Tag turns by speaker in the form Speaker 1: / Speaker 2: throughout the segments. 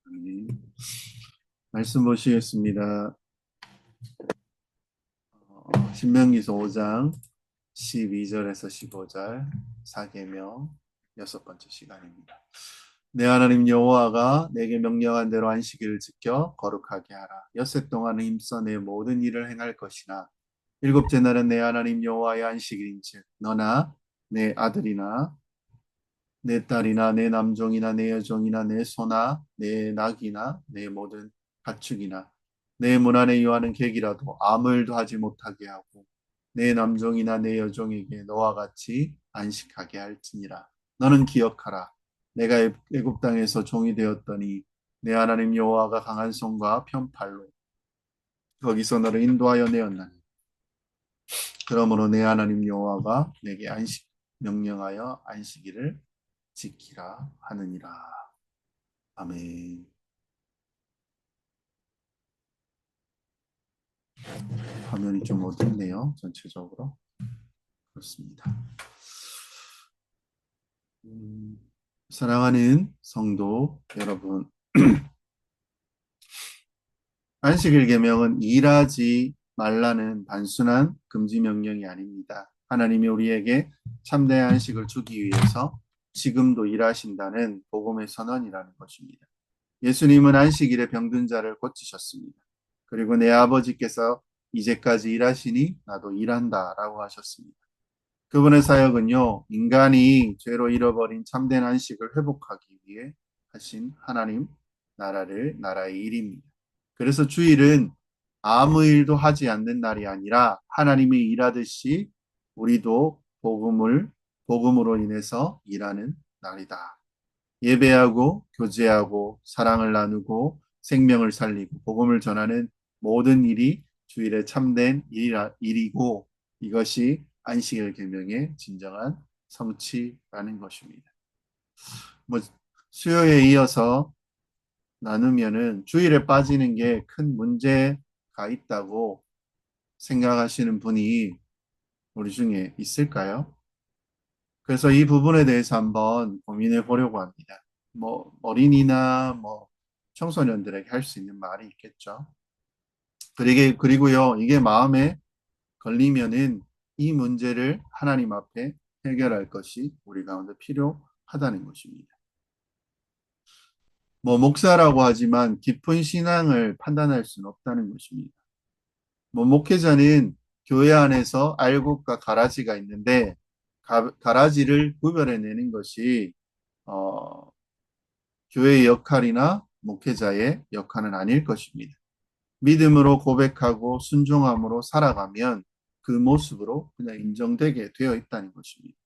Speaker 1: 아멘. 말씀 보시겠습니다. 신명기서 5장 12절에서 15절 사계명 여섯 번째 시간입니다. 내 하나님 여호와가 내게 명령한 대로 안식일을 지켜 거룩하게 하라. 엿새 동안 힘써 내 모든 일을 행할 것이나 일곱째 날은 내 하나님 여호와의 안식일인즉 너나 내 아들이나 내 딸이나 내 남종이나 내 여종이나 내 소나 내 낙이나 내 모든 가축이나 내 문 안에 유하는 객이라도 아무 일도 하지 못하게 하고 내 남종이나 내 여종에게 너와 같이 안식하게 할지니라. 너는 기억하라. 내가 애굽 땅에서 종이 되었더니 내 하나님 여호와가 강한 손과 편팔로 거기서 너를 인도하여 내었나니 그러므로 내 하나님 여호와가 내게 안식 명령하여 안식일을 지키라 하느니라. 아멘. 화면이 좀 어둡네요. 전체적으로. 그렇습니다. 사랑하는 성도 여러분, 안식일 계명은 일하지 말라는 단순한 금지 명령이 아닙니다. 하나님이 우리에게 참된 안식을 주기 위해서 지금도 일하신다는 복음의 선언이라는 것입니다. 예수님은 안식일에 병든 자를 고치셨습니다. 그리고 내 아버지께서 이제까지 일하시니 나도 일한다라고 하셨습니다. 그분의 사역은요, 인간이 죄로 잃어버린 참된 안식을 회복하기 위해 하신 하나님 나라의 일입니다. 그래서 주일은 아무 일도 하지 않는 날이 아니라 하나님이 일하듯이 우리도 복음으로 인해서 일하는 날이다. 예배하고 교제하고 사랑을 나누고 생명을 살리고 복음을 전하는 모든 일이 주일의 참된 일이고 이것이 안식일 계명의 진정한 성취라는 것입니다. 뭐 수요에 이어서 나누면은 주일에 빠지는 게 큰 문제가 있다고 생각하시는 분이 우리 중에 있을까요? 그래서 이 부분에 대해서 한번 고민해 보려고 합니다. 뭐 어린이나 뭐 청소년들에게 할 수 있는 말이 있겠죠. 그리고요, 이게 마음에 걸리면은 이 문제를 하나님 앞에 해결할 것이 우리 가운데 필요하다는 것입니다. 뭐 목사라고 하지만 깊은 신앙을 판단할 수는 없다는 것입니다. 뭐 목회자는 교회 안에서 알곡과 가라지가 있는데 가라지를 구별해내는 것이 어, 교회의 역할이나 목회자의 역할은 아닐 것입니다. 믿음으로 고백하고 순종함으로 살아가면 그 모습으로 그냥 인정되게 되어 있다는 것입니다.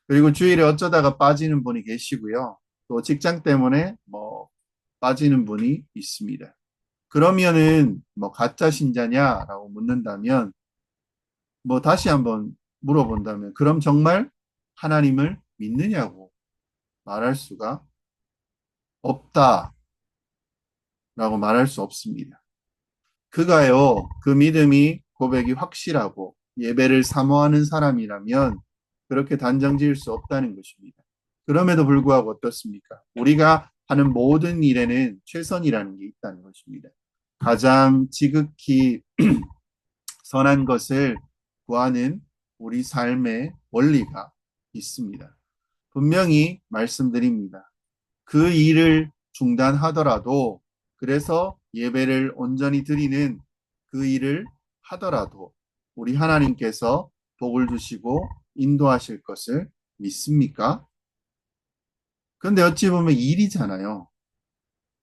Speaker 1: 그리고 주일에 어쩌다가 빠지는 분이 계시고요. 또 직장 때문에 뭐 빠지는 분이 있습니다. 그러면은 뭐 가짜 신자냐라고 묻는다면 뭐 다시 한번 물어본다면 그럼 정말 하나님을 믿느냐고 말할 수가 없다라고 말할 수 없습니다. 그가요, 그 믿음이 고백이 확실하고 예배를 사모하는 사람이라면 그렇게 단정 지을 수 없다는 것입니다. 그럼에도 불구하고 어떻습니까? 우리가 하는 모든 일에는 최선이라는 게 있다는 것입니다. 가장 지극히 선한 것을 구하는 우리 삶의 원리가 있습니다. 분명히 말씀드립니다. 그 일을 중단하더라도 그래서 예배를 온전히 드리는 그 일을 하더라도 우리 하나님께서 복을 주시고 인도하실 것을 믿습니까? 그런데 어찌 보면 일이잖아요.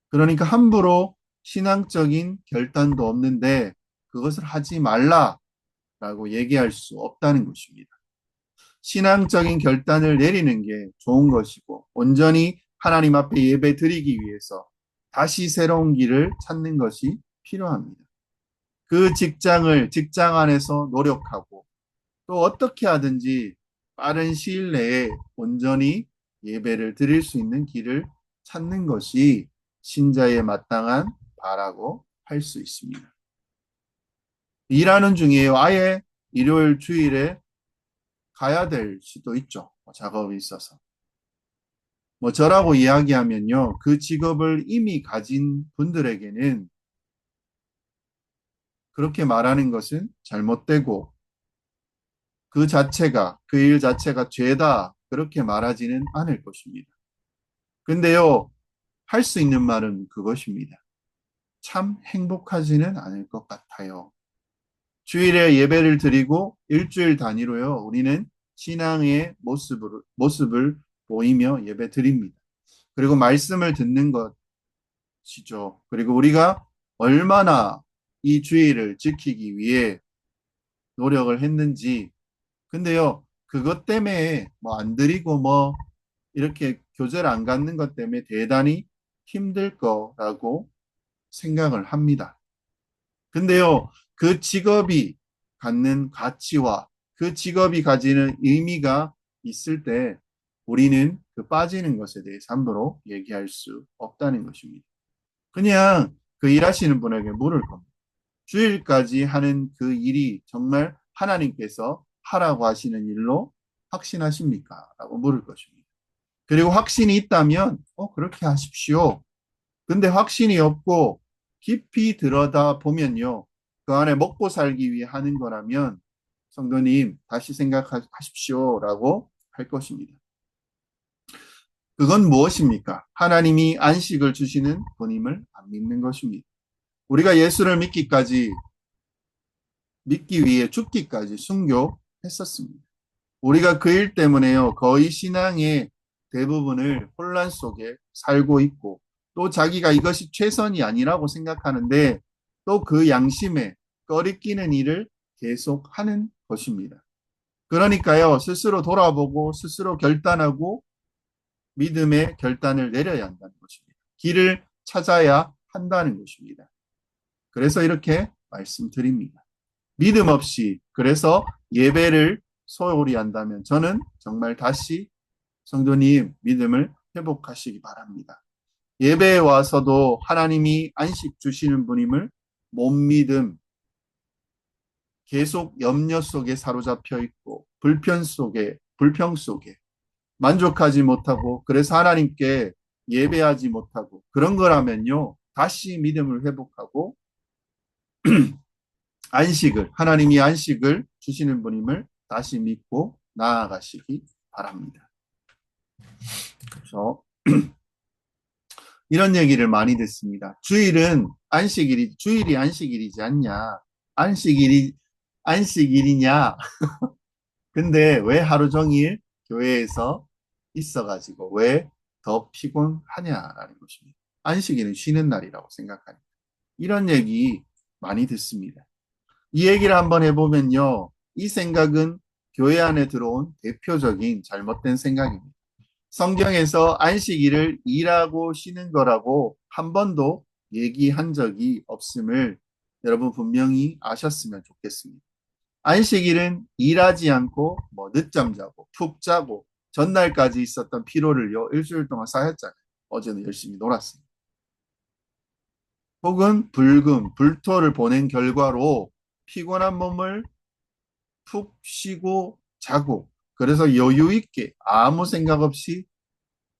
Speaker 1: 그러니까 함부로 신앙적인 결단도 없는데 그것을 하지 말라라고 얘기할 수 없다는 것입니다. 신앙적인 결단을 내리는 게 좋은 것이고 온전히 하나님 앞에 예배 드리기 위해서 다시 새로운 길을 찾는 것이 필요합니다. 그 직장 안에서 노력하고 또 어떻게 하든지 빠른 시일 내에 온전히 예배를 드릴 수 있는 길을 찾는 것이 신자의 마땅한 바라고 할 수 있습니다. 일하는 중이에요. 아예 일요일 주일에 가야 될 수도 있죠. 작업이 있어서. 뭐 저라고 이야기하면요. 그 직업을 이미 가진 분들에게는 그렇게 말하는 것은 잘못되고 그 일 자체가 죄다 그렇게 말하지는 않을 것입니다. 근데요, 할 수 있는 말은 그것입니다. 참 행복하지는 않을 것 같아요. 주일에 예배를 드리고 일주일 단위로요, 우리는 신앙의 모습을 보이며 예배 드립니다. 그리고 말씀을 듣는 것이죠. 그리고 우리가 얼마나 이 주일을 지키기 위해 노력을 했는지. 근데요, 그것 때문에 뭐 안 드리고 뭐 이렇게 교제를 안 갖는 것 때문에 대단히 힘들 거라고 생각을 합니다. 근데요, 그 직업이 갖는 가치와 그 직업이 가지는 의미가 있을 때 우리는 그 빠지는 것에 대해서 함부로 얘기할 수 없다는 것입니다. 그냥 그 일하시는 분에게 물을 겁니다. 주일까지 하는 그 일이 정말 하나님께서 하라고 하시는 일로 확신하십니까? 라고 물을 것입니다. 그리고 확신이 있다면, 그렇게 하십시오. 근데 확신이 없고 깊이 들여다 보면요. 그 안에 먹고 살기 위해 하는 거라면 성도님 다시 생각하십시오라고 할 것입니다. 그건 무엇입니까? 하나님이 안식을 주시는 분임을 안 믿는 것입니다. 우리가 예수를 믿기 위해 죽기까지 순교했었습니다. 우리가 그 일 때문에요. 거의 신앙의 대부분을 혼란 속에 살고 있고 또 자기가 이것이 최선이 아니라고 생각하는데 또 그 양심에 꺼리끼는 일을 계속하는 것입니다. 그러니까요. 스스로 돌아보고 스스로 결단하고 믿음의 결단을 내려야 한다는 것입니다. 길을 찾아야 한다는 것입니다. 그래서 이렇게 말씀드립니다. 믿음 없이 그래서 예배를 소홀히 한다면 저는 정말 다시 성도님 믿음을 회복하시기 바랍니다. 예배에 와서도 하나님이 안식 주시는 분임을 못 믿음, 계속 염려 속에 사로잡혀 있고 불평 속에 만족하지 못하고 그래서 하나님께 예배하지 못하고 그런 거라면요. 다시 믿음을 회복하고 하나님이 안식을 주시는 분임을 다시 믿고 나아가시기 바랍니다. 그래서 이런 얘기를 많이 듣습니다. 주일이 안식일이지 않냐? 안식일이냐? 근데 왜 하루 종일 교회에서 있어가지고 왜 더 피곤하냐라는 것입니다. 안식일은 쉬는 날이라고 생각합니다. 이런 얘기 많이 듣습니다. 이 얘기를 한번 해보면요. 이 생각은 교회 안에 들어온 대표적인 잘못된 생각입니다. 성경에서 안식일을 일하고 쉬는 거라고 한 번도 얘기한 적이 없음을 여러분 분명히 아셨으면 좋겠습니다. 안식일은 일하지 않고 뭐 늦잠 자고 푹 자고 전날까지 있었던 피로를요 일주일 동안 쌓였잖아요. 어제는 열심히 놀았습니다. 혹은 불토를 보낸 결과로 피곤한 몸을 푹 쉬고 자고 그래서 여유 있게 아무 생각 없이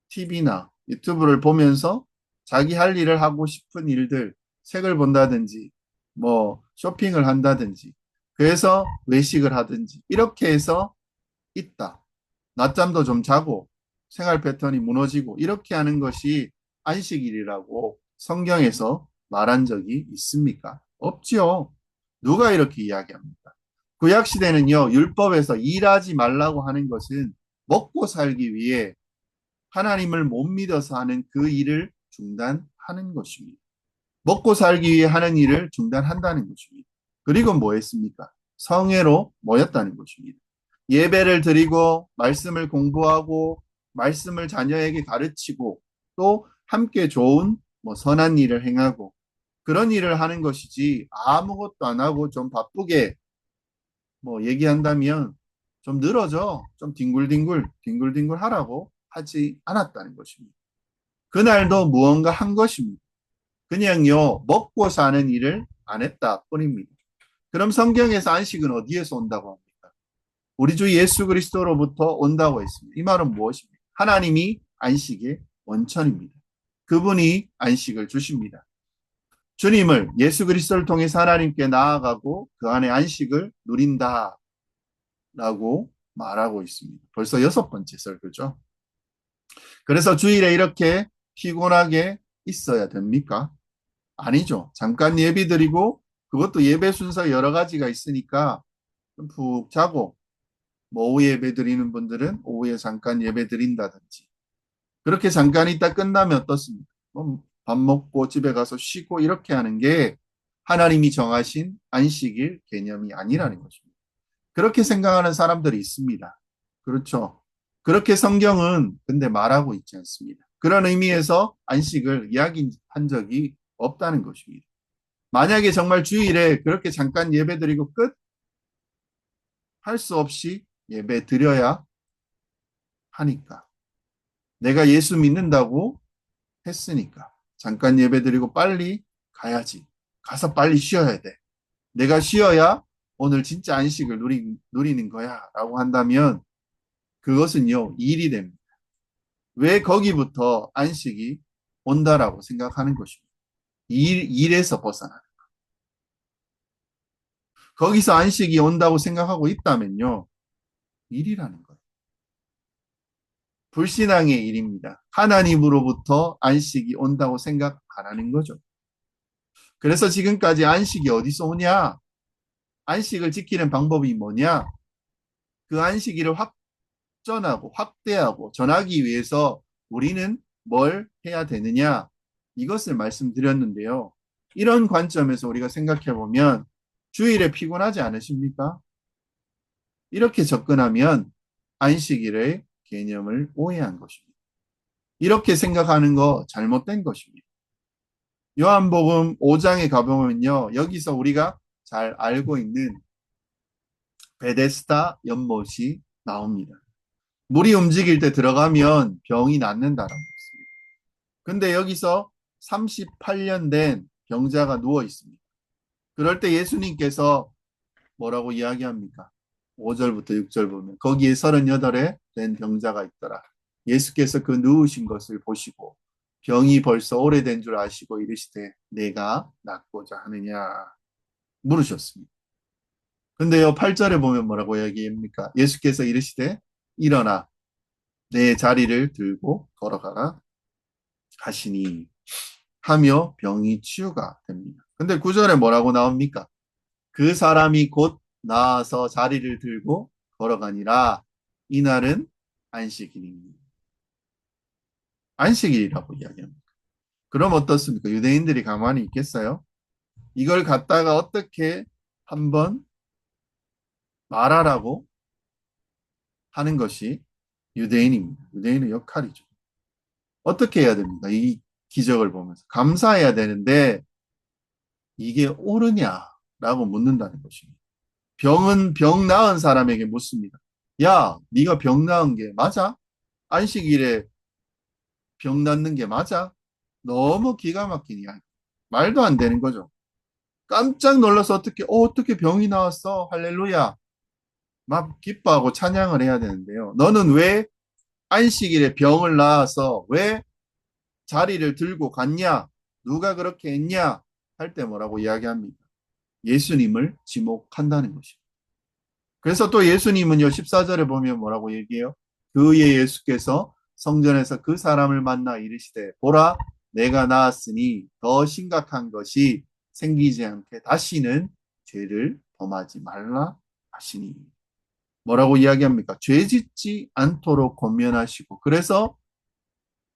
Speaker 1: TV나 유튜브를 보면서 자기 할 일을 하고 싶은 일들, 책을 본다든지, 뭐 쇼핑을 한다든지, 그래서 외식을 하든지, 이렇게 해서 있다. 낮잠도 좀 자고, 생활 패턴이 무너지고, 이렇게 하는 것이 안식일이라고 성경에서 말한 적이 있습니까? 없지요. 누가 이렇게 이야기합니까? 구약시대는요, 율법에서 일하지 말라고 하는 것은 먹고 살기 위해 하나님을 못 믿어서 하는 그 일을 중단하는 것입니다. 먹고 살기 위해 하는 일을 중단한다는 것입니다. 그리고 뭐 했습니까? 성회로 모였다는 것입니다. 예배를 드리고 말씀을 공부하고 말씀을 자녀에게 가르치고 또 함께 좋은 선한 일을 행하고 그런 일을 하는 것이지 아무것도 안 하고 좀 바쁘게 얘기한다면 좀 늘어져 좀 뒹굴뒹굴 하라고 하지 않았다는 것입니다. 그날도 무언가 한 것입니다. 그냥요 먹고 사는 일을 안 했다 뿐입니다. 그럼 성경에서 안식은 어디에서 온다고 합니까? 우리 주 예수 그리스도로부터 온다고 했습니다. 이 말은 무엇입니까? 하나님이 안식의 원천입니다. 그분이 안식을 주십니다. 주님을 예수 그리스도를 통해서 하나님께 나아가고 그 안에 안식을 누린다라고 말하고 있습니다. 벌써 6번째 설교죠. 그래서 주일에 이렇게 피곤하게 있어야 됩니까? 아니죠. 잠깐 예배 드리고 그것도 예배 순서 여러 가지가 있으니까 푹 자고 뭐 오후 예배 드리는 분들은 오후에 잠깐 예배 드린다든지 그렇게 잠깐 있다 끝나면 어떻습니까? 밥 먹고 집에 가서 쉬고 이렇게 하는 게 하나님이 정하신 안식일 개념이 아니라는 것입니다. 그렇게 생각하는 사람들이 있습니다. 그렇죠. 그렇게 성경은 근데 말하고 있지 않습니다. 그런 의미에서 안식을 이야기한 적이 없다는 것입니다. 만약에 정말 주일에 그렇게 잠깐 예배 드리고 끝? 할 수 없이 예배 드려야 하니까. 내가 예수 믿는다고 했으니까. 잠깐 예배 드리고 빨리 가야지. 가서 빨리 쉬어야 돼. 내가 쉬어야 오늘 진짜 안식을 누리는 거야. 라고 한다면 그것은요, 일이 됩니다. 왜 거기부터 안식이 온다라고 생각하는 것입니다. 일에서 벗어나는. 거기서 안식이 온다고 생각하고 있다면요, 일이라는 거예요. 불신앙의 일입니다. 하나님으로부터 안식이 온다고 생각 안 하는 거죠. 그래서 지금까지 안식이 어디서 오냐? 안식을 지키는 방법이 뭐냐? 그 안식일을 확전하고 확대하고 전하기 위해서 우리는 뭘 해야 되느냐? 이것을 말씀드렸는데요. 이런 관점에서 우리가 생각해 보면 주일에 피곤하지 않으십니까? 이렇게 접근하면 안식일의 개념을 오해한 것입니다. 이렇게 생각하는 거 잘못된 것입니다. 요한복음 5장에 가보면요. 여기서 우리가 잘 알고 있는 베데스다 연못이 나옵니다. 물이 움직일 때 들어가면 병이 낫는다라고 했습니다. 근데 여기서 38년 된 병자가 누워 있습니다. 그럴 때 예수님께서 뭐라고 이야기합니까? 5절부터 6절 보면 거기에 38에 된 병자가 있더라. 예수께서 그 누우신 것을 보시고 병이 벌써 오래된 줄 아시고 이르시되 내가 낫고자 하느냐 물으셨습니다. 근데요 8절에 보면 뭐라고 이야기합니까? 예수께서 이르시되 일어나 내 자리를 들고 걸어가라 하시니 하며 병이 치유가 됩니다. 근데 9절에 뭐라고 나옵니까? 그 사람이 곧 나아서 자리를 들고 걸어가니라. 이날은 안식일입니다. 안식일이라고 이야기합니다. 그럼 어떻습니까? 유대인들이 가만히 있겠어요? 이걸 갖다가 어떻게 한번 말하라고 하는 것이 유대인입니다. 유대인의 역할이죠. 어떻게 해야 됩니까? 이 기적을 보면서. 감사해야 되는데 이게 옳으냐라고 묻는다는 것입니다. 병은 병 나은 사람에게 묻습니다. 야, 네가 병 나은 게 맞아? 안식일에 병 낫는 게 맞아? 너무 기가 막힌 이야기. 말도 안 되는 거죠. 깜짝 놀라서 어떻게 병이 나왔어? 할렐루야. 막 기뻐하고 찬양을 해야 되는데요. 너는 왜 안식일에 병을 낳아서 왜 자리를 들고 갔냐? 누가 그렇게 했냐? 할 때 뭐라고 이야기합니까? 예수님을 지목한다는 것입니다. 그래서 또 예수님은요, 14절에 보면 뭐라고 얘기해요? 그의 예수께서 성전에서 그 사람을 만나 이르시되, 보라, 내가 나았으니 더 심각한 것이 생기지 않게 다시는 죄를 범하지 말라 하시니. 뭐라고 이야기합니까? 죄 짓지 않도록 권면하시고, 그래서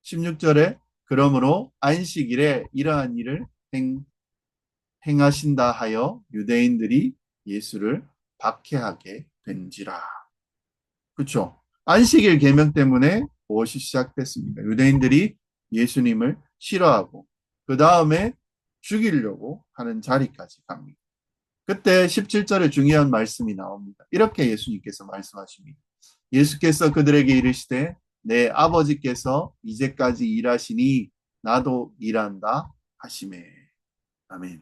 Speaker 1: 16절에 그러므로 안식일에 이러한 일을 행하신다 하여 유대인들이 예수를 박해하게 된지라. 그렇죠? 안식일 계명 때문에 무엇이 시작됐습니까? 유대인들이 예수님을 싫어하고 그 다음에 죽이려고 하는 자리까지 갑니다. 그때 17절에 중요한 말씀이 나옵니다. 이렇게 예수님께서 말씀하십니다. 예수께서 그들에게 이르시되 내 아버지께서 이제까지 일하시니 나도 일한다 하시매. 아멘.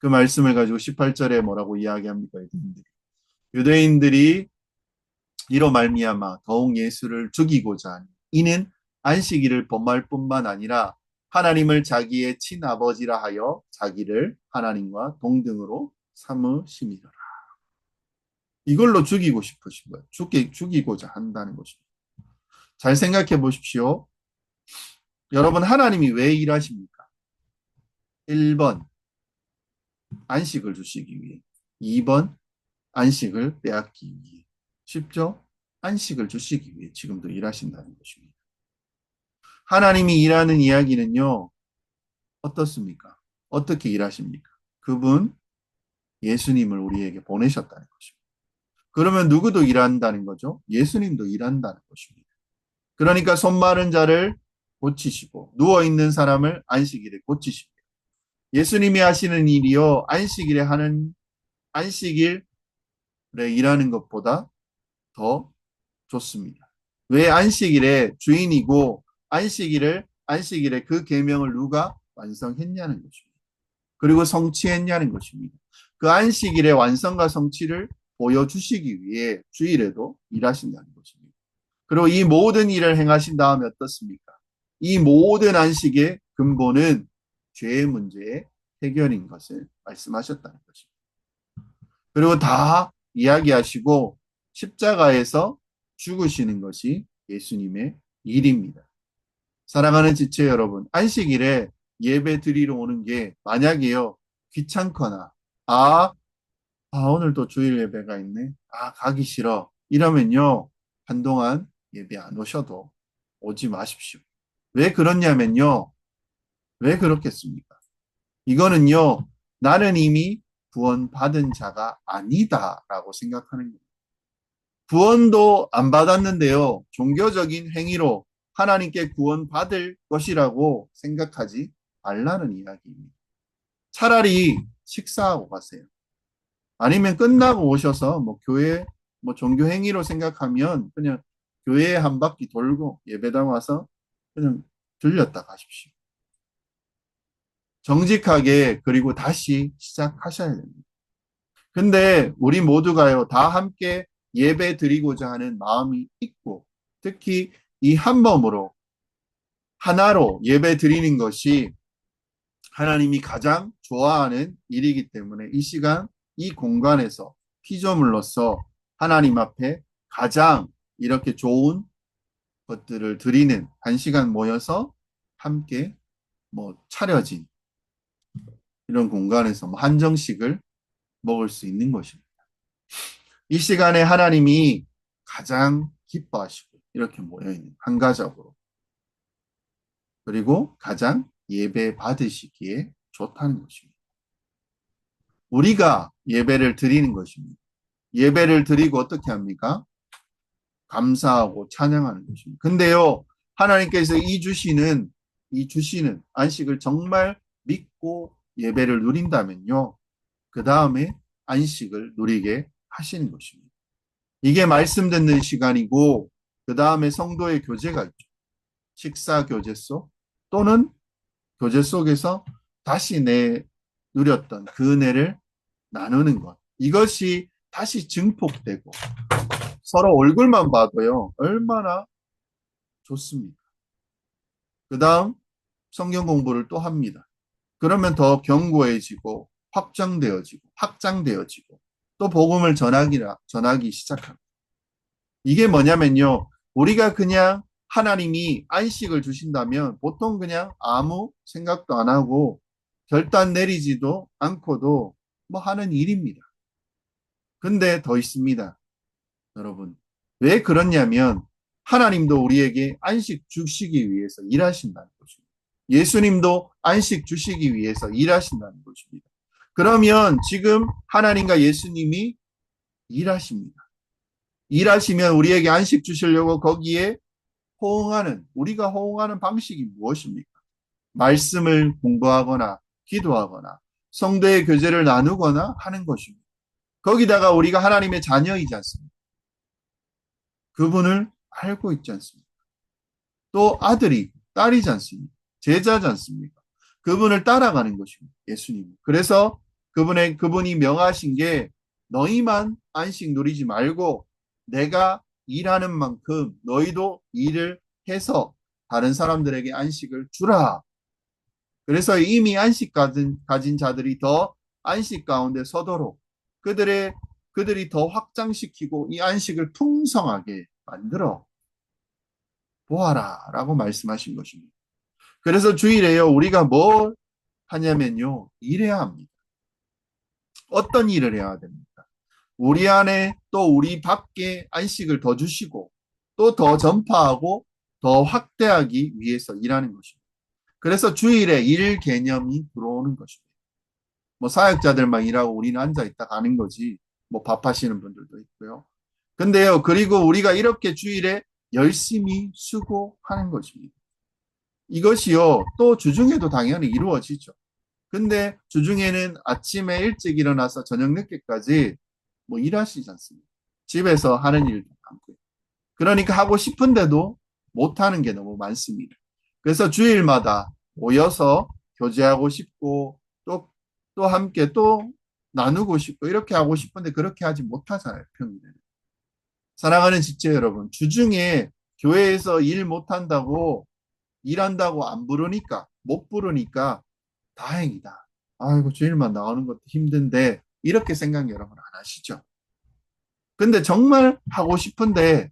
Speaker 1: 그 말씀을 가지고 18절에 뭐라고 이야기합니까? 유대인들이 이로 말미암아 더욱 예수를 죽이고자 하니 이는 안식일을 범할 뿐만 아니라 하나님을 자기의 친아버지라 하여 자기를 하나님과 동등으로 삼으심이더라. 이걸로 죽이고 싶으신 거예요. 죽이고자 한다는 것입니다. 잘 생각해 보십시오. 여러분, 하나님이 왜 일하십니까? 1번, 안식을 주시기 위해. 2번, 안식을 빼앗기 위해. 쉽죠? 안식을 주시기 위해 지금도 일하신다는 것입니다. 하나님이 일하는 이야기는요, 어떻습니까? 어떻게 일하십니까? 그분 예수님을 우리에게 보내셨다는 것입니다. 그러면 누구도 일한다는 거죠? 예수님도 일한다는 것입니다. 그러니까 손 마른 자를 고치시고 누워있는 사람을 안식일에 고치십니다. 예수님이 하시는 일이요, 안식일에 일하는 것보다 더 좋습니다. 왜 안식일의 주인이고 안식일에 그 계명을 누가 완성했냐는 것입니다. 그리고 성취했냐는 것입니다. 그 안식일의 완성과 성취를 보여주시기 위해 주일에도 일하신다는 것입니다. 그리고 이 모든 일을 행하신 다음에 어떻습니까? 이 모든 안식의 근본은 죄의 문제의 해결인 것을 말씀하셨다는 것입니다. 그리고 다 이야기하시고 십자가에서 죽으시는 것이 예수님의 일입니다. 사랑하는 지체 여러분, 안식일에 예배 드리러 오는 게 만약에요, 귀찮거나, 오늘 또 주일 예배가 있네. 가기 싫어. 이러면요, 한동안 예배 안 오셔도 오지 마십시오. 왜 그렇냐면요, 왜 그렇겠습니까? 이거는요, 나는 이미 구원받은 자가 아니다라고 생각하는 거예요. 구원도 안 받았는데요, 종교적인 행위로 하나님께 구원받을 것이라고 생각하지 말라는 이야기입니다. 차라리 식사하고 가세요. 아니면 끝나고 오셔서 교회 종교 행위로 생각하면 그냥 교회에 한 바퀴 돌고 예배당 와서 그냥 들렸다 가십시오. 정직하게 그리고 다시 시작하셔야 됩니다. 근데 우리 모두가요, 다 함께 예배 드리고자 하는 마음이 있고 특히 이 한 몸으로 하나로 예배 드리는 것이 하나님이 가장 좋아하는 일이기 때문에 이 시간, 이 공간에서 피조물로서 하나님 앞에 가장 이렇게 좋은 것들을 드리는 한 시간 모여서 함께 차려진 이런 공간에서 한정식을 먹을 수 있는 것입니다. 이 시간에 하나님이 가장 기뻐하시고 이렇게 모여있는 한 가족으로 그리고 가장 예배 받으시기에 좋다는 것입니다. 우리가 예배를 드리는 것입니다. 예배를 드리고 어떻게 합니까? 감사하고 찬양하는 것입니다. 근데요, 하나님께서 이 주시는 안식을 정말 믿고 예배를 누린다면요, 그 다음에 안식을 누리게 하시는 것입니다. 이게 말씀 듣는 시간이고, 그 다음에 성도의 교제가 있죠. 식사 교제 또는 교제 속에서 다시 누렸던 그 은혜를 나누는 것. 이것이 다시 증폭되고 서로 얼굴만 봐도요, 얼마나 좋습니까? 그 다음 성경 공부를 또 합니다. 그러면 더 견고해지고 확장되어지고 또 복음을 전하기 시작합니다. 이게 뭐냐면요, 우리가 그냥 하나님이 안식을 주신다면 보통 그냥 아무 생각도 안 하고 결단 내리지도 않고도 하는 일입니다. 근데 더 있습니다. 여러분, 왜 그렇냐면 하나님도 우리에게 안식 주시기 위해서 일하신다는 것입니다. 예수님도 안식 주시기 위해서 일하신다는 것입니다. 그러면 지금 하나님과 예수님이 일하십니다. 일하시면 우리에게 안식 주시려고 거기에 우리가 호응하는 방식이 무엇입니까? 말씀을 공부하거나 기도하거나 성도의 교제를 나누거나 하는 것입니다. 거기다가 우리가 하나님의 자녀이지 않습니까? 그분을 알고 있지 않습니까? 또 딸이지 않습니까? 제자지 않습니까? 그분을 따라가는 것입니다. 예수님. 그래서 그분이 명하신 게 너희만 안식 누리지 말고 내가 일하는 만큼 너희도 일을 해서 다른 사람들에게 안식을 주라. 그래서 이미 안식 가진 자들이 더 안식 가운데 서도록 그들이 더 확장시키고 이 안식을 풍성하게 만들어 보아라 라고 말씀하신 것입니다. 그래서 주일에요, 우리가 뭘 하냐면요, 일해야 합니다. 어떤 일을 해야 됩니까? 우리 안에 또 우리 밖에 안식을 더 주시고 또 더 전파하고 더 확대하기 위해서 일하는 것입니다. 그래서 주일에 일 개념이 들어오는 것입니다. 뭐 사역자들만 일하고 우리는 앉아 있다 가는 거지. 뭐 밥하시는 분들도 있고요. 근데요, 그리고 우리가 이렇게 주일에 열심히 수고하는 것입니다. 이것이요, 또 주중에도 당연히 이루어지죠. 근데 주중에는 아침에 일찍 일어나서 저녁 늦게까지 뭐 일하시지 않습니다. 집에서 하는 일도 많고요. 그러니까 하고 싶은데도 못하는 게 너무 많습니다. 그래서 주일마다 모여서 교제하고 싶고 또 함께 또 나누고 싶고 이렇게 하고 싶은데 그렇게 하지 못하잖아요, 평일에는. 사랑하는 지체 여러분, 주중에 교회에서 일 못한다고 일한다고 안 부르니까 못 부르니까 다행이다. 아이고 주일만 나오는 것도 힘든데 이렇게 생각 여러분 안 하시죠? 근데 정말 하고 싶은데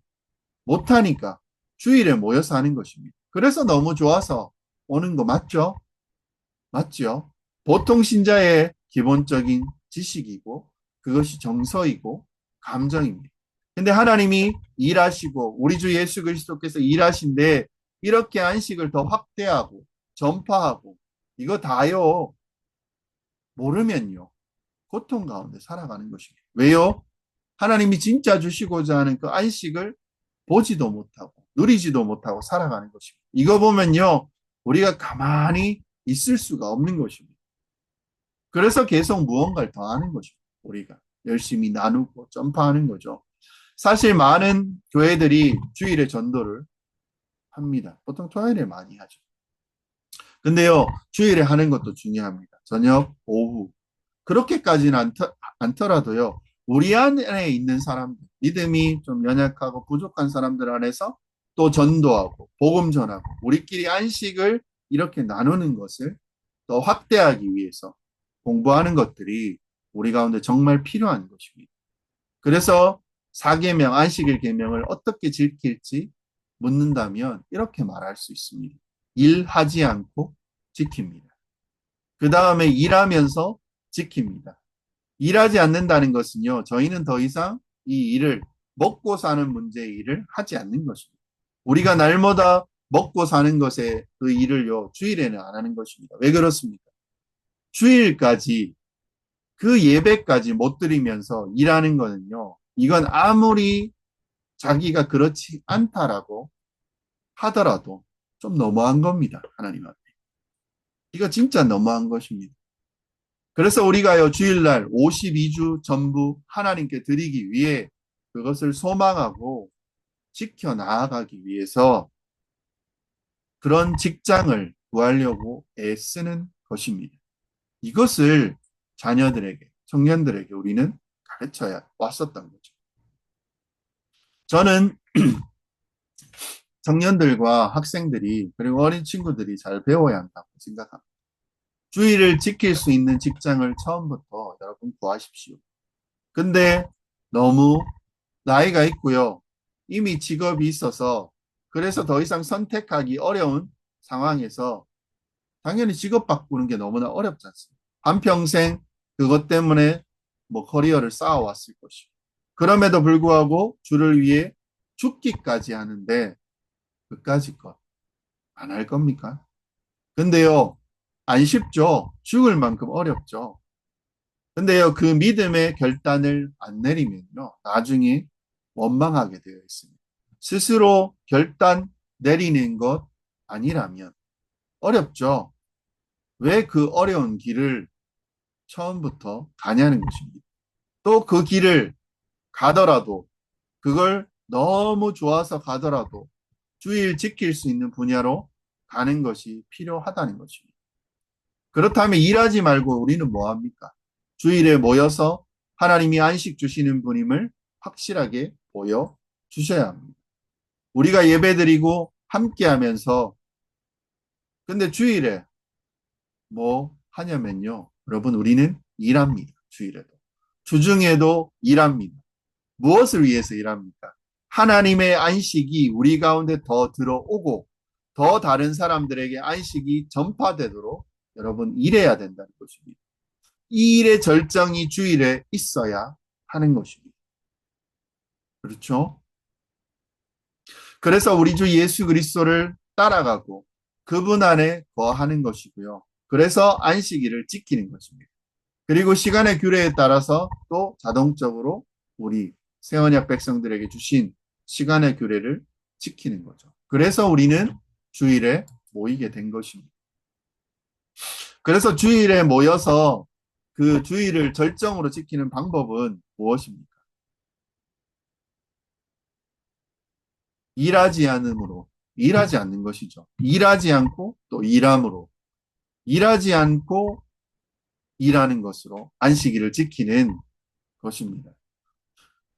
Speaker 1: 못하니까 주일에 모여서 하는 것입니다. 그래서 너무 좋아서 오는 거 맞죠? 맞죠? 보통 신자의 기본적인 지식이고 그것이 정서이고 감정입니다. 근데 하나님이 일하시고 우리 주 예수 그리스도께서 일하신데 이렇게 안식을 더 확대하고 전파하고 이거 다요 모르면요 고통 가운데 살아가는 것입니다. 왜요? 하나님이 진짜 주시고자 하는 그 안식을 보지도 못하고 누리지도 못하고 살아가는 것입니다. 이거 보면요 우리가 가만히 있을 수가 없는 것입니다. 그래서 계속 무언가를 더 하는 것입니다. 우리가 열심히 나누고 전파하는 거죠. 사실 많은 교회들이 주일에 전도를 합니다. 보통 토요일에 많이 하죠. 근데요 주일에 하는 것도 중요합니다. 저녁, 오후 그렇게까지는 않더라도요 우리 안에 있는 사람들, 믿음이 좀 연약하고 부족한 사람들 안에서 또 전도하고 복음 전하고 우리끼리 안식을 이렇게 나누는 것을 더 확대하기 위해서 공부하는 것들이 우리 가운데 정말 필요한 것입니다. 그래서 사계명, 안식일 계명을 어떻게 지킬지 묻는다면 이렇게 말할 수 있습니다. 일하지 않고 지킵니다. 그 다음에 일하면서 지킵니다. 일하지 않는다는 것은요, 저희는 더 이상 이 일을 먹고 사는 문제의 일을 하지 않는 것입니다. 우리가 날마다 먹고 사는 것의 그 일을요, 주일에는 안 하는 것입니다. 왜 그렇습니까? 주일까지 그 예배까지 못 드리면서 일하는 거는요, 이건 아무리 자기가 그렇지 않다라고 하더라도 좀 너무한 겁니다. 하나님 앞에. 이거 진짜 너무한 것입니다. 그래서 우리가요, 주일날 52주 전부 하나님께 드리기 위해 그것을 소망하고 지켜 나아가기 위해서 그런 직장을 구하려고 애쓰는 것입니다. 이것을 자녀들에게, 청년들에게 우리는 가르쳐야 왔었던 거죠. 저는 청년들과 학생들이 그리고 어린 친구들이 잘 배워야 한다고 생각합니다. 주의를 지킬 수 있는 직장을 처음부터 여러분 구하십시오. 근데 너무 나이가 있고요. 이미 직업이 있어서 그래서 더 이상 선택하기 어려운 상황에서 당연히 직업 바꾸는 게 너무나 어렵지 않습니까? 한평생 그것 때문에 뭐 커리어를 쌓아왔을 것이고 그럼에도 불구하고 주를 위해 죽기까지 하는데 그까짓 것 안 할 겁니까? 근데요, 안 쉽죠. 죽을 만큼 어렵죠. 근데요, 그 믿음의 결단을 안 내리면요, 나중에 원망하게 되어 있습니다. 스스로 결단 내리는 것 아니라면 어렵죠. 왜 그 어려운 길을 처음부터 가냐는 것입니다. 또 그 길을 가더라도 그걸 너무 좋아서 가더라도 주일 지킬 수 있는 분야로 가는 것이 필요하다는 것입니다. 그렇다면 일하지 말고 우리는 뭐 합니까? 주일에 모여서 하나님이 안식 주시는 분임을 확실하게 보여 주셔야 합니다. 우리가 예배드리고 함께 하면서 근데 주일에 뭐 하냐면요. 여러분 우리는 일합니다. 주일에도. 주중에도 일합니다. 무엇을 위해서 일합니까? 하나님의 안식이 우리 가운데 더 들어오고 더 다른 사람들에게 안식이 전파되도록 여러분 일해야 된다는 것입니다. 이 일의 절정이 주일에 있어야 하는 것입니다. 그렇죠? 그래서 우리 주 예수 그리스도를 따라가고 그분 안에 거하는 것이고요. 그래서 안식일을 지키는 것입니다. 그리고 시간의 규례에 따라서 또 자동적으로 우리 새 언약 백성들에게 주신 시간의 규례를 지키는 거죠. 그래서 우리는 주일에 모이게 된 것입니다. 그래서 주일에 모여서 그 주일을 절정으로 지키는 방법은 무엇입니까? 일하지 않음으로, 일하지 않는 것이죠. 일하지 않고 또 일함으로, 일하지 않고 일하는 것으로 안식일을 지키는 것입니다.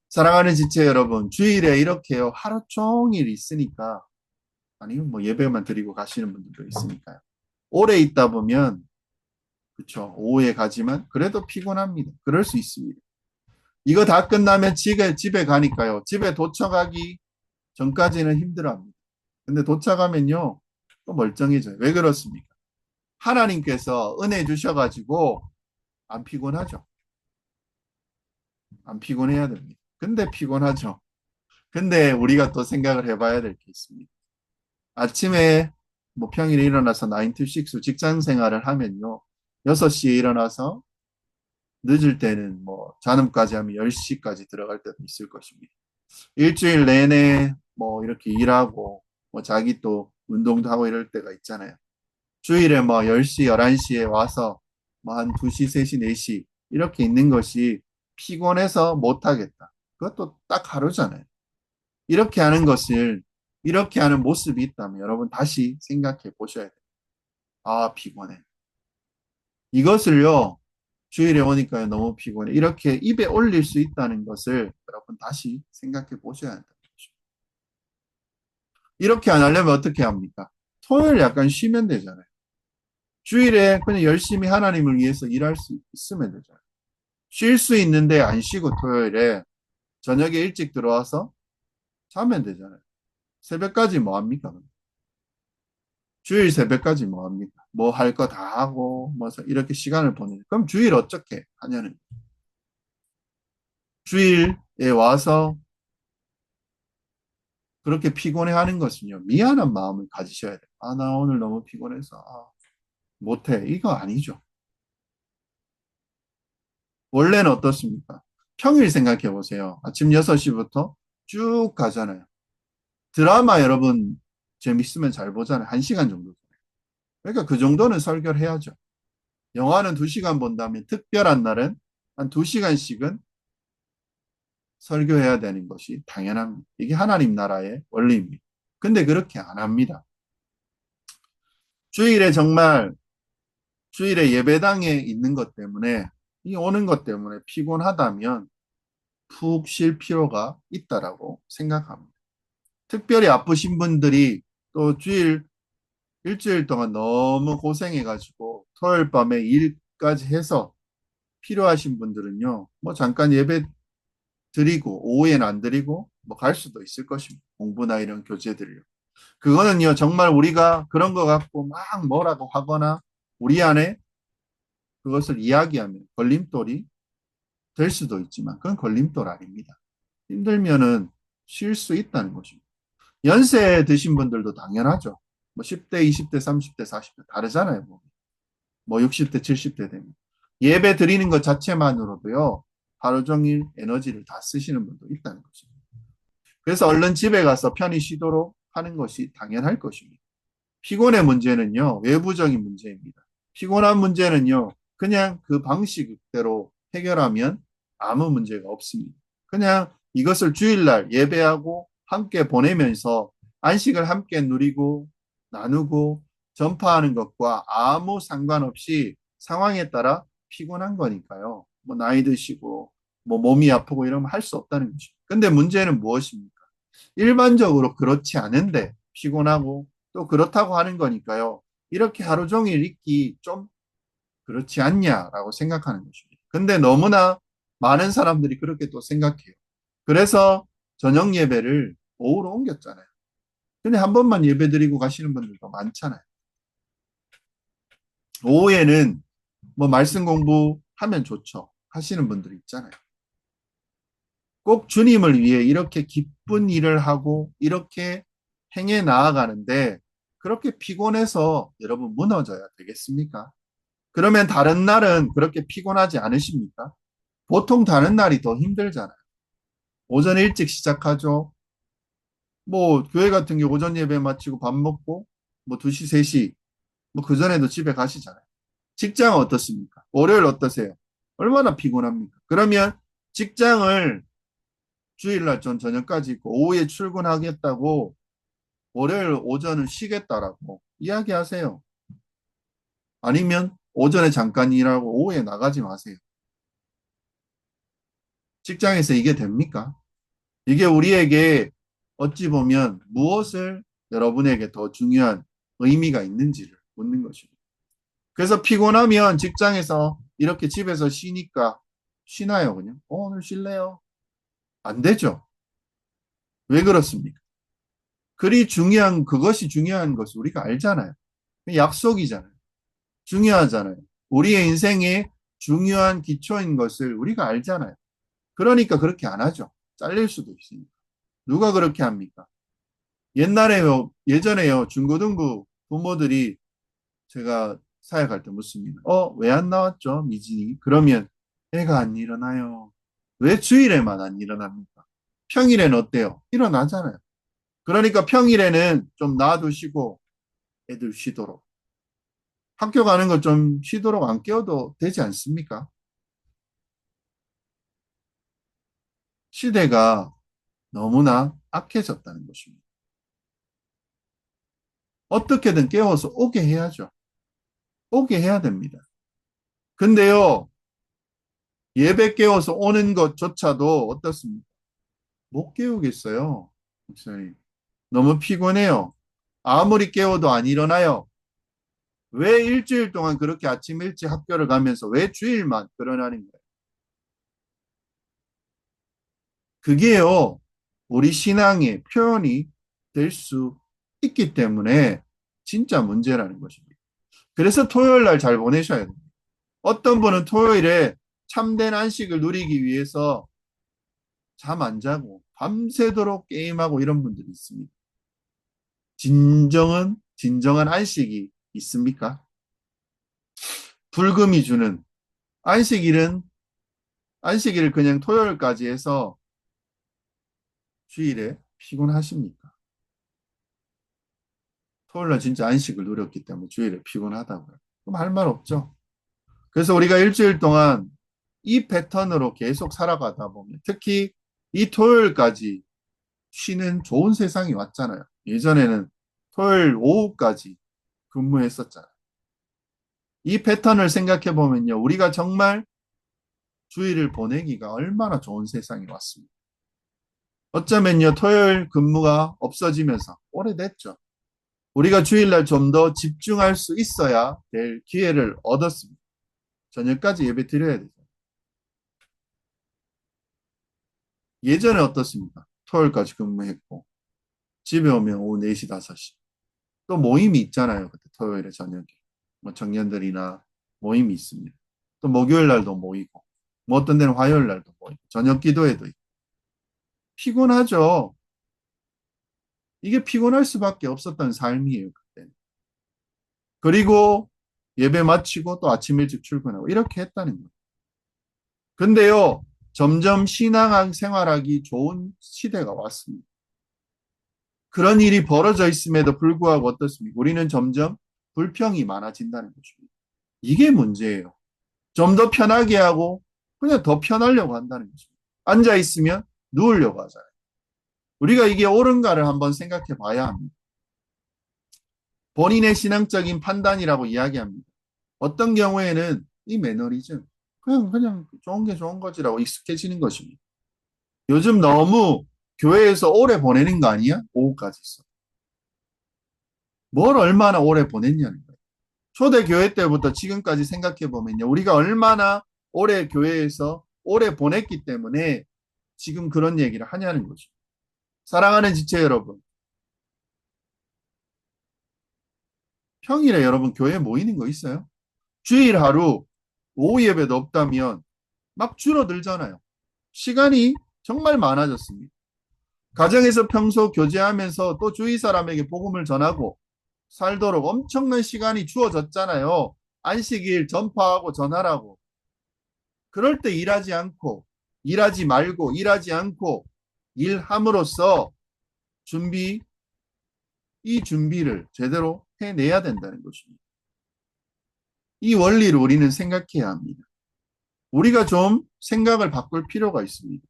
Speaker 1: 사랑하는 지체 여러분, 주일에 이렇게요, 하루 종일 있으니까, 아니면 뭐 예배만 드리고 가시는 분들도 있으니까요. 오래 있다 보면, 그쵸, 오후에 가지만, 그래도 피곤합니다. 그럴 수 있습니다. 이거 다 끝나면 집에 가니까요. 집에 도착하기 전까지는 힘들어합니다. 근데 도착하면요, 또 멀쩡해져요. 왜 그렇습니까? 하나님께서 은혜 주셔가지고 안 피곤하죠. 안 피곤해야 됩니다. 근데 피곤하죠. 근데 우리가 또 생각을 해봐야 될 게 있습니다. 아침에 뭐 평일에 일어나서 9 to 6 직장 생활을 하면요. 6시에 일어나서 늦을 때는 뭐 잔음까지 하면 10시까지 들어갈 때도 있을 것입니다. 일주일 내내 뭐 이렇게 일하고 뭐 자기 또 운동도 하고 이럴 때가 있잖아요. 주일에 뭐 10시, 11시에 와서 뭐 한 2시, 3시, 4시 이렇게 있는 것이 피곤해서 못하겠다. 그것도 딱 하루잖아요. 이렇게 하는 것을, 이렇게 하는 모습이 있다면 여러분 다시 생각해 보셔야 돼요. 아, 피곤해. 이것을요, 주일에 오니까 너무 피곤해. 이렇게 입에 올릴 수 있다는 것을 여러분 다시 생각해 보셔야 한다. 이렇게 안 하려면 어떻게 합니까? 토요일 약간 쉬면 되잖아요. 주일에 그냥 열심히 하나님을 위해서 일할 수 있으면 되잖아요. 쉴 수 있는데 안 쉬고 토요일에 저녁에 일찍 들어와서 자면 되잖아요. 새벽까지 뭐 합니까? 주일 새벽까지 뭐 합니까? 뭐 할 거 다 하고 뭐 이렇게 시간을 보내. 그럼 주일 어떻게 하냐는 주일에 와서 그렇게 피곤해 하는 것은요. 미안한 마음을 가지셔야 돼요. 아, 나 오늘 너무 피곤해서 못해. 이거 아니죠. 원래는 어떻습니까? 평일 생각해 보세요. 아침 6시부터 쭉 가잖아요. 드라마 여러분 재밌으면 잘 보잖아요. 1시간 정도. 그러니까 그 정도는 설교를 해야죠. 영화는 2시간 본다면 특별한 날은 한 2시간씩은 설교해야 되는 것이 당연합니다. 이게 하나님 나라의 원리입니다. 근데 그렇게 안 합니다. 주일에 정말 주일에 예배당에 있는 것 때문에 이 오는 것 때문에 피곤하다면 푹 쉴 필요가 있다라고 생각합니다. 특별히 아프신 분들이 또 일주일 동안 너무 고생해가지고 토요일 밤에 일까지 해서 필요하신 분들은요, 뭐 잠깐 예배 드리고 오후에는 안 드리고 뭐 갈 수도 있을 것입니다. 공부나 이런 교제들을요. 그거는요, 정말 우리가 그런 거 갖고 막 뭐라고 하거나 우리 안에 그것을 이야기하면 걸림돌이 될 수도 있지만 그건 걸림돌 아닙니다. 힘들면은 쉴 수 있다는 것입니다. 연세 드신 분들도 당연하죠. 뭐 10대, 20대, 30대, 40대 다르잖아요. 뭐 60대, 70대 되면. 예배 드리는 것 자체만으로도요. 하루 종일 에너지를 다 쓰시는 분도 있다는 것입니다. 그래서 얼른 집에 가서 편히 쉬도록 하는 것이 당연할 것입니다. 피곤의 문제는요, 외부적인 문제입니다. 피곤한 문제는요, 그냥 그 방식대로 해결하면 아무 문제가 없습니다. 그냥 이것을 주일날 예배하고 함께 보내면서 안식을 함께 누리고 나누고 전파하는 것과 아무 상관없이 상황에 따라 피곤한 거니까요. 뭐 나이 드시고 뭐 몸이 아프고 이러면 할 수 없다는 거죠. 근데 문제는 무엇입니까? 일반적으로 그렇지 않은데 피곤하고 또 그렇다고 하는 거니까요. 이렇게 하루 종일 있기 좀 그렇지 않냐라고 생각하는 것입니다. 근데 너무나 많은 사람들이 그렇게 또 생각해요. 그래서 저녁 예배를 오후로 옮겼잖아요. 근데 한 번만 예배 드리고 가시는 분들도 많잖아요. 오후에는 뭐 말씀 공부하면 좋죠. 하시는 분들이 있잖아요. 꼭 주님을 위해 이렇게 기쁜 일을 하고 이렇게 행해 나아가는데 그렇게 피곤해서 여러분 무너져야 되겠습니까? 그러면 다른 날은 그렇게 피곤하지 않으십니까? 보통 다른 날이 더 힘들잖아요. 오전 일찍 시작하죠. 뭐 교회 같은 경우 오전 예배 마치고 밥 먹고 뭐 2시, 3시 뭐 그전에도 집에 가시잖아요. 직장은 어떻습니까? 월요일 어떠세요? 얼마나 피곤합니까? 그러면 직장을 주일날 전 저녁까지 있고 오후에 출근하겠다고 월요일 오전은 쉬겠다라고 이야기하세요. 아니면 오전에 잠깐 일하고 오후에 나가지 마세요. 직장에서 이게 됩니까? 이게 우리에게 어찌 보면 무엇을 여러분에게 더 중요한 의미가 있는지를 묻는 것입니다. 그래서 피곤하면 직장에서 이렇게 집에서 쉬니까 쉬나요, 그냥? 오늘 쉴래요? 안 되죠. 왜 그렇습니까? 그것이 중요한 것을 우리가 알잖아요. 약속이잖아요. 중요하잖아요. 우리의 인생의 중요한 기초인 것을 우리가 알잖아요. 그러니까 그렇게 안 하죠. 잘릴 수도 있으니까. 누가 그렇게 합니까? 옛날에요, 예전에요, 중고등부 부모들이 제가 사역할 때 묻습니다. 왜 안 나왔죠, 미진이? 그러면 애가 안 일어나요. 왜 주일에만 안 일어납니까? 평일에는 어때요? 일어나잖아요. 그러니까 평일에는 좀 놔두시고 애들 쉬도록. 학교 가는 거 좀 쉬도록 안 깨워도 되지 않습니까? 시대가 너무나 악해졌다는 것입니다. 어떻게든 깨워서 오게 해야죠. 오게 해야 됩니다. 근데요, 예배 깨워서 오는 것조차도 어떻습니까? 못 깨우겠어요. 목사님. 너무 피곤해요. 아무리 깨워도 안 일어나요. 왜 일주일 동안 그렇게 아침 일찍 학교를 가면서 왜 주일만 그러나는 거예요? 그게요, 우리 신앙의 표현이 될 수 있기 때문에 진짜 문제라는 것입니다. 그래서 토요일 날 잘 보내셔야 됩니다. 어떤 분은 토요일에 참된 안식을 누리기 위해서 잠 안 자고 밤새도록 게임하고 이런 분들이 있습니다. 진정한 안식이 있습니까? 불금이 주는 안식일은 안식일을 그냥 토요일까지 해서 주일에 피곤하십니까? 토요일날 진짜 안식을 누렸기 때문에 주일에 피곤하다고요. 그럼 할 말 없죠. 그래서 우리가 일주일 동안 이 패턴으로 계속 살아가다 보면 특히 이 토요일까지 쉬는 좋은 세상이 왔잖아요. 예전에는 토요일 오후까지 근무했었잖아요. 이 패턴을 생각해 보면요. 우리가 정말 주일을 보내기가 얼마나 좋은 세상이 왔습니다. 어쩌면요. 토요일 근무가 없어지면서 오래됐죠. 우리가 주일날 좀 더 집중할 수 있어야 될 기회를 얻었습니다. 저녁까지 예배 드려야 되죠. 예전에 어떻습니까? 토요일까지 근무했고 집에 오면 오후 4시, 5시. 또 모임이 있잖아요. 그때 토요일에 저녁에. 뭐 청년들이나 모임이 있습니다. 또 목요일 날도 모이고 뭐 어떤 데는 화요일 날도 모이고 저녁 기도회도 있고 피곤하죠. 이게 피곤할 수밖에 없었던 삶이에요. 그때. 그리고 예배 마치고 또 아침 일찍 출근하고 이렇게 했다는 거예요. 근데요, 점점 신앙 생활하기 좋은 시대가 왔습니다. 그런 일이 벌어져 있음에도 불구하고 어떻습니까? 우리는 점점 불평이 많아진다는 것입니다. 이게 문제예요. 좀 더 편하게 하고 그냥 더 편하려고 한다는 것입니다. 앉아 있으면 누우려고 하잖아요. 우리가 이게 옳은가를 한번 생각해 봐야 합니다. 본인의 신앙적인 판단이라고 이야기합니다. 어떤 경우에는 이 매너리즘, 그냥 좋은 게 좋은 거지라고 익숙해지는 것입니다. 요즘 너무 교회에서 오래 보내는 거 아니야? 오후까지 있어. 뭘 얼마나 오래 보냈냐는 거예요. 초대교회 때부터 지금까지 생각해 보면요. 우리가 얼마나 오래 교회에서 오래 보냈기 때문에 지금 그런 얘기를 하냐는 거죠. 사랑하는 지체 여러분, 평일에 여러분 교회 모이는 거 있어요? 주일 하루 오후 예배도 없다면 막 줄어들잖아요. 시간이 정말 많아졌습니다. 가정에서 평소 교제하면서 또 주위 사람에게 복음을 전하고 살도록 엄청난 시간이 주어졌잖아요. 안식일 전파하고 전하라고. 그럴 때 일하지 않고, 일하지 말고, 일하지 않고, 일함으로써 준비, 이 준비를 제대로 해내야 된다는 것입니다. 이 원리를 우리는 생각해야 합니다. 우리가 좀 생각을 바꿀 필요가 있습니다.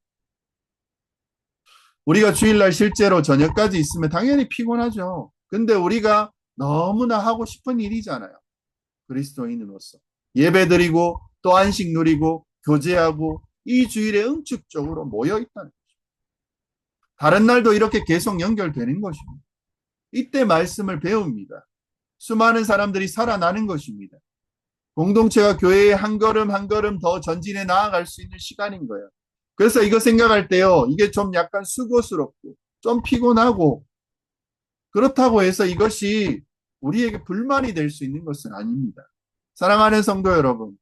Speaker 1: 우리가 주일날 실제로 저녁까지 있으면 당연히 피곤하죠. 근데 우리가 너무나 하고 싶은 일이잖아요. 그리스도인으로서. 예배드리고 또 안식 누리고 교제하고 이 주일에 응축적으로 모여 있다는 거죠. 다른 날도 이렇게 계속 연결되는 것입니다. 이때 말씀을 배웁니다. 수많은 사람들이 살아나는 것입니다. 공동체가 교회에 한 걸음 한 걸음 더 전진해 나아갈 수 있는 시간인 거예요. 그래서 이거 생각할 때요, 이게 좀 약간 수고스럽고 좀 피곤하고 그렇다고 해서 이것이 우리에게 불만이 될 수 있는 것은 아닙니다. 사랑하는 성도 여러분,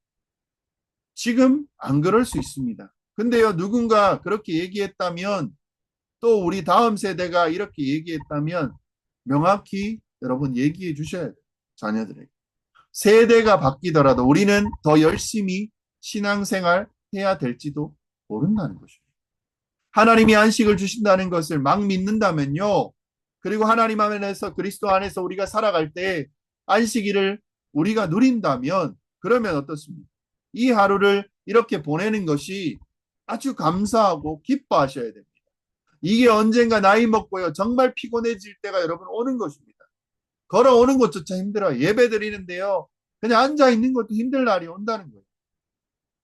Speaker 1: 지금 안 그럴 수 있습니다. 근데요, 누군가 그렇게 얘기했다면 또 우리 다음 세대가 이렇게 얘기했다면 명확히 여러분 얘기해 주셔야 돼요. 자녀들에게. 세대가 바뀌더라도 우리는 더 열심히 신앙생활 해야 될지도 모른다는 것입니다. 하나님이 안식을 주신다는 것을 막 믿는다면요. 그리고 하나님 안에서 그리스도 안에서 우리가 살아갈 때 안식일을 우리가 누린다면 그러면 어떻습니까? 이 하루를 이렇게 보내는 것이 아주 감사하고 기뻐하셔야 됩니다. 이게 언젠가 나이 먹고요. 정말 피곤해질 때가 여러분 오는 것입니다. 걸어오는 것조차 힘들어요. 예배 드리는데요. 그냥 앉아 있는 것도 힘들 날이 온다는 거예요.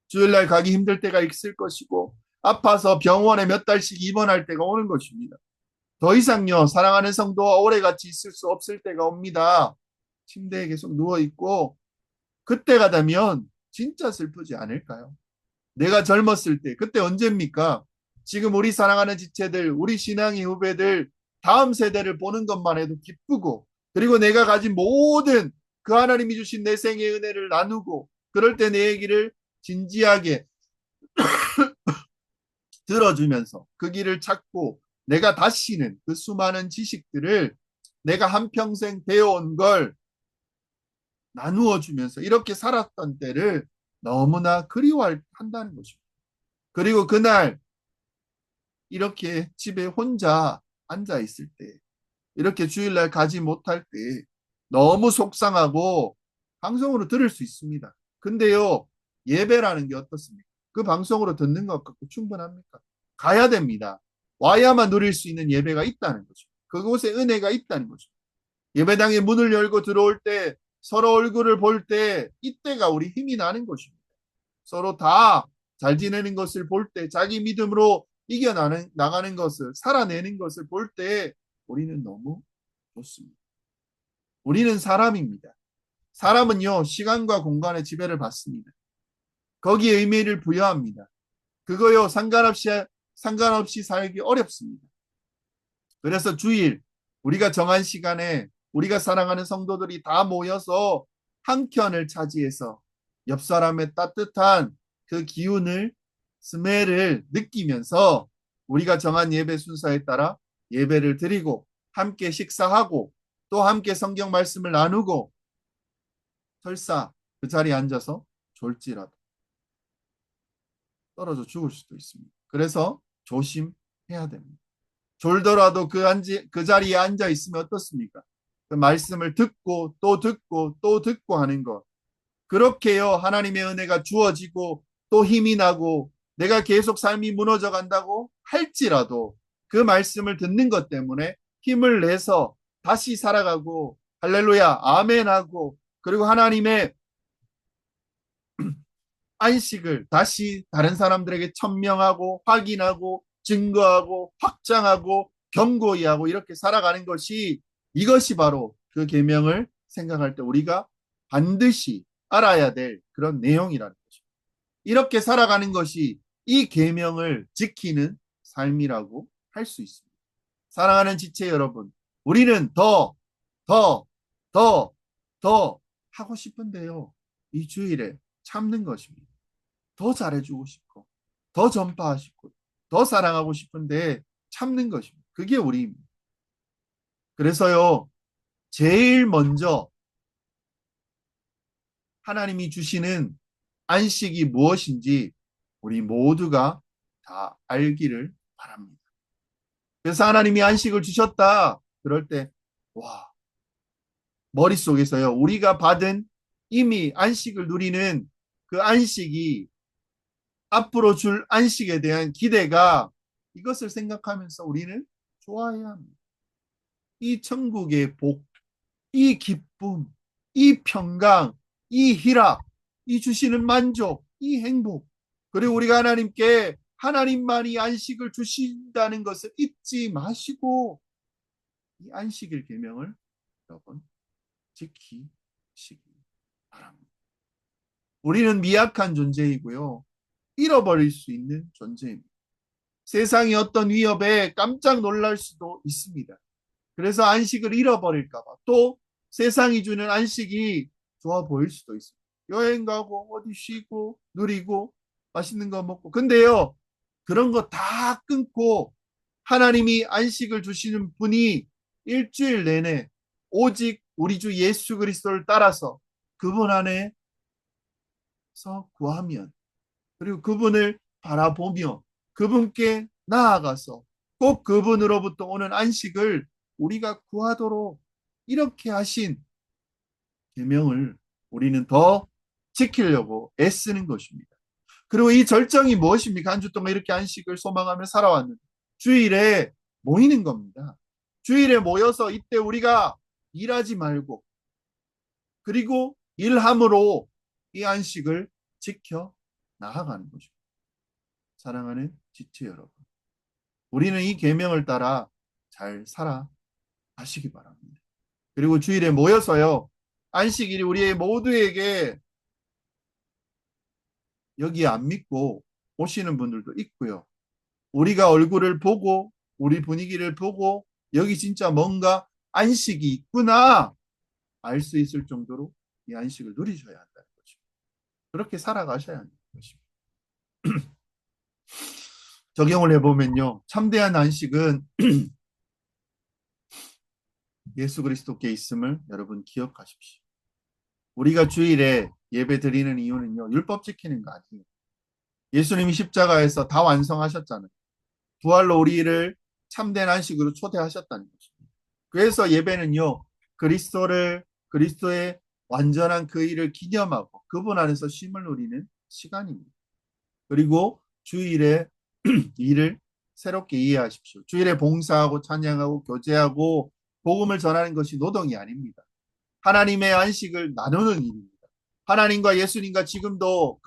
Speaker 1: 주일날 가기 힘들 때가 있을 것이고 아파서 병원에 몇 달씩 입원할 때가 오는 것입니다. 더 이상요. 사랑하는 성도와 오래 같이 있을 수 없을 때가 옵니다. 침대에 계속 누워있고 그때가 되면 진짜 슬프지 않을까요? 내가 젊었을 때 그때 언제입니까? 지금 우리 사랑하는 지체들 우리 신앙의 후배들 다음 세대를 보는 것만 해도 기쁘고 그리고 내가 가진 모든 그 하나님이 주신 내 생의 은혜를 나누고 그럴 때 내 얘기를 진지하게 들어주면서 그 길을 찾고 내가 다시는 그 수많은 지식들을 내가 한평생 배워온 걸 나누어 주면서 이렇게 살았던 때를 너무나 그리워한다는 것입니다. 그리고 그날 이렇게 집에 혼자 앉아 있을 때 이렇게 주일날 가지 못할 때 너무 속상하고 방송으로 들을 수 있습니다. 근데요, 예배라는 게 어떻습니까? 그 방송으로 듣는 것 갖고 충분합니까? 가야 됩니다. 와야만 누릴 수 있는 예배가 있다는 거죠. 그곳에 은혜가 있다는 거죠. 예배당에 문을 열고 들어올 때 서로 얼굴을 볼 때 이때가 우리 힘이 나는 것입니다. 서로 다 잘 지내는 것을 볼 때 자기 믿음으로 나가는 것을 살아내는 것을 볼 때 우리는 너무 좋습니다. 우리는 사람입니다. 사람은요 시간과 공간의 지배를 받습니다. 거기에 의미를 부여합니다. 그거요 상관없이 살기 어렵습니다. 그래서 주일 우리가 정한 시간에 우리가 사랑하는 성도들이 다 모여서 한 켠을 차지해서 옆 사람의 따뜻한 그 기운을 스멜을 느끼면서 우리가 정한 예배 순서에 따라 예배를 드리고 함께 식사하고 또 함께 성경 말씀을 나누고 설사 그 자리에 앉아서 졸지라도 떨어져 죽을 수도 있습니다. 그래서 조심해야 됩니다. 졸더라도 그 자리에 앉아 있으면 어떻습니까? 그 말씀을 듣고 또 듣고 또 듣고 하는 것. 그렇게요 하나님의 은혜가 주어지고 또 힘이 나고 내가 계속 삶이 무너져 간다고 할지라도 그 말씀을 듣는 것 때문에 힘을 내서 다시 살아가고 할렐루야 아멘하고 그리고 하나님의 안식을 다시 다른 사람들에게 천명하고 확인하고 증거하고 확장하고 견고히 하고 이렇게 살아가는 것이 이것이 바로 그 계명을 생각할 때 우리가 반드시 알아야 될 그런 내용이라는 것입니다. 이렇게 살아가는 것이 이 계명을 지키는 삶이라고 할 수 있습니다. 사랑하는 지체 여러분, 우리는 더, 더, 더 하고 싶은데요. 이 주일에 참는 것입니다. 더 잘해주고 싶고, 더 전파하시고, 더 사랑하고 싶은데 참는 것입니다. 그게 우리입니다. 그래서요, 제일 먼저 하나님이 주시는 안식이 무엇인지 우리 모두가 다 알기를 바랍니다. 그래서 하나님이 안식을 주셨다. 그럴 때, 와, 머릿속에서요, 우리가 받은 이미 안식을 누리는 그 안식이 앞으로 줄 안식에 대한 기대가 이것을 생각하면서 우리는 좋아해야 합니다. 이 천국의 복, 이 기쁨, 이 평강, 이 희락, 이 주시는 만족, 이 행복. 그리고 우리가 하나님께 하나님만이 안식을 주신다는 것을 잊지 마시고 이 안식일 계명을 여러분 지키시기 바랍니다. 우리는 미약한 존재이고요. 잃어버릴 수 있는 존재입니다. 세상의 어떤 위협에 깜짝 놀랄 수도 있습니다. 그래서 안식을 잃어버릴까 봐. 또 세상이 주는 안식이 좋아 보일 수도 있습니다. 여행 가고 어디 쉬고 누리고 맛있는 거 먹고. 근데요. 그런 거 다 끊고 하나님이 안식을 주시는 분이 일주일 내내 오직 우리 주 예수 그리스도를 따라서 그분 안에서 구하면 그리고 그분을 바라보며 그분께 나아가서 꼭 그분으로부터 오는 안식을 우리가 구하도록 이렇게 하신 계명을 우리는 더 지키려고 애쓰는 것입니다. 그리고 이 절정이 무엇입니까? 한 주 동안 이렇게 안식을 소망하며 살아왔는데 주일에 모이는 겁니다. 주일에 모여서 이때 우리가 일하지 말고 그리고 일함으로 이 안식을 지켜 나아가는 것입니다. 사랑하는 지체 여러분, 우리는 이 계명을 따라 잘 살아가시기 바랍니다. 그리고 주일에 모여서요, 안식일이 우리 모두에게 여기 안 믿고 오시는 분들도 있고요. 우리가 얼굴을 보고 우리 분위기를 보고 여기 진짜 뭔가 안식이 있구나 알 수 있을 정도로 이 안식을 누리셔야 한다는 것입니다. 그렇게 살아가셔야 하는 것입니다. 적용을 해보면요. 참대한 안식은 예수 그리스도께 있음을 여러분 기억하십시오. 우리가 주일에 예배 드리는 이유는요. 율법 지키는 거 아니에요. 예수님이 십자가에서 다 완성하셨잖아요. 부활로 우리를 참된 안식으로 초대하셨다는 것입니다. 그래서 예배는요. 그리스도의 완전한 그 일을 기념하고 그분 안에서 쉼을 누리는 시간입니다. 그리고 주일에 일을 새롭게 이해하십시오. 주일에 봉사하고 찬양하고 교제하고 복음을 전하는 것이 노동이 아닙니다. 하나님의 안식을 나누는 일입니다. 하나님과 예수님과 지금도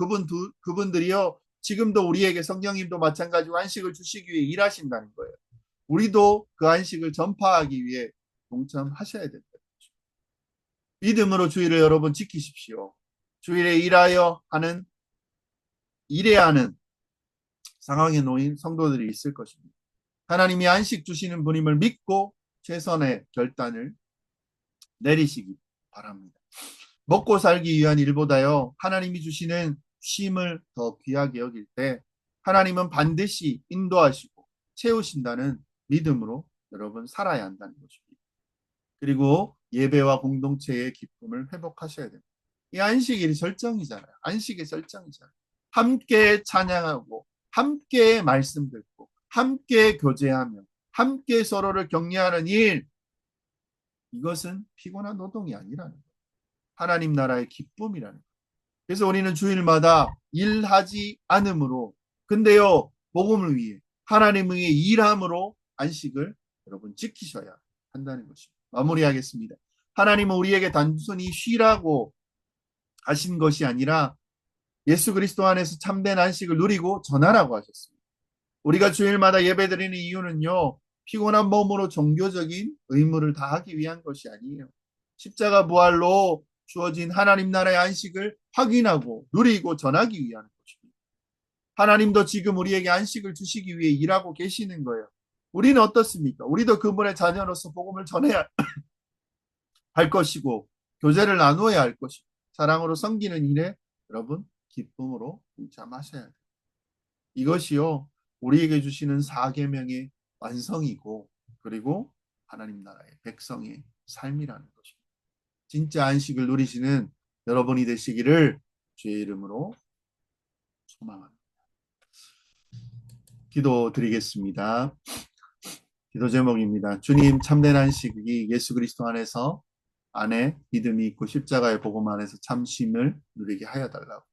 Speaker 1: 그분들이요. 지금도 우리에게 성령님도 마찬가지로 안식을 주시기 위해 일하신다는 거예요. 우리도 그 안식을 전파하기 위해 동참하셔야 된다. 믿음으로 주일을 여러분 지키십시오. 주일에 일해야 하는 상황에 놓인 성도들이 있을 것입니다. 하나님이 안식 주시는 분임을 믿고 최선의 결단을 내리시기 바랍니다. 먹고 살기 위한 일보다요. 하나님이 주시는 쉼을 더 귀하게 여길 때 하나님은 반드시 인도하시고 채우신다는 믿음으로 여러분 살아야 한다는 것입니다. 그리고 예배와 공동체의 기쁨을 회복하셔야 됩니다. 이 안식일이 절정이잖아요. 안식의 절정이잖아요. 함께 찬양하고 함께 말씀 듣고 함께 교제하며 함께 서로를 격려하는 일, 이것은 피곤한 노동이 아니라는 거예요. 하나님 나라의 기쁨이라는 거예요. 그래서 우리는 주일마다 일하지 않으므로, 근데요 복음을 위해 하나님을 위해 일함으로 안식을 여러분 지키셔야 한다는 것입니다. 마무리하겠습니다. 하나님은 우리에게 단순히 쉬라고 하신 것이 아니라 예수 그리스도 안에서 참된 안식을 누리고 전하라고 하셨습니다. 우리가 주일마다 예배드리는 이유는요. 피곤한 몸으로 종교적인 의무를 다하기 위한 것이 아니에요. 십자가 부활로 주어진 하나님 나라의 안식을 확인하고 누리고 전하기 위한 것입니다. 하나님도 지금 우리에게 안식을 주시기 위해 일하고 계시는 거예요. 우리는 어떻습니까? 우리도 그분의 자녀로서 복음을 전해야 할 것이고 교제를 나누어야 할 것이고 사랑으로 섬기는 일에 여러분 기쁨으로 동참하셔야 돼요. 이것이요 우리에게 주시는 사계명의 완성이고 그리고 하나님 나라의 백성의 삶이라는 것입니다. 진짜 안식을 누리시는 여러분이 되시기를 주의 이름으로 소망합니다. 기도드리겠습니다. 기도 제목입니다. 주님 참된 안식이 예수 그리스도 안에 믿음이 있고 십자가의 복음 안에서 참심을 누리게 하여 달라고.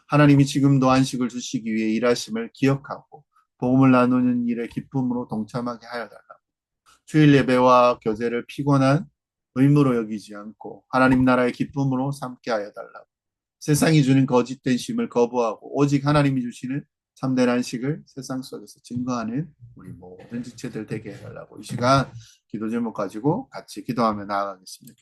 Speaker 1: 하나님이 지금도 안식을 주시기 위해 일하심을 기억하고 복음을 나누는 일에 기쁨으로 동참하게 하여 달라고. 주일 예배와 교제를 피곤한 의무로 여기지 않고 하나님 나라의 기쁨으로 삼게 하여 달라고. 세상이 주는 거짓된 쉼을 거부하고 오직 하나님이 주시는 참된 안식을 세상 속에서 증거하는 우리 모든 지체들 되게 해달라고 이 시간 기도 제목 가지고 같이 기도하며 나아가겠습니다.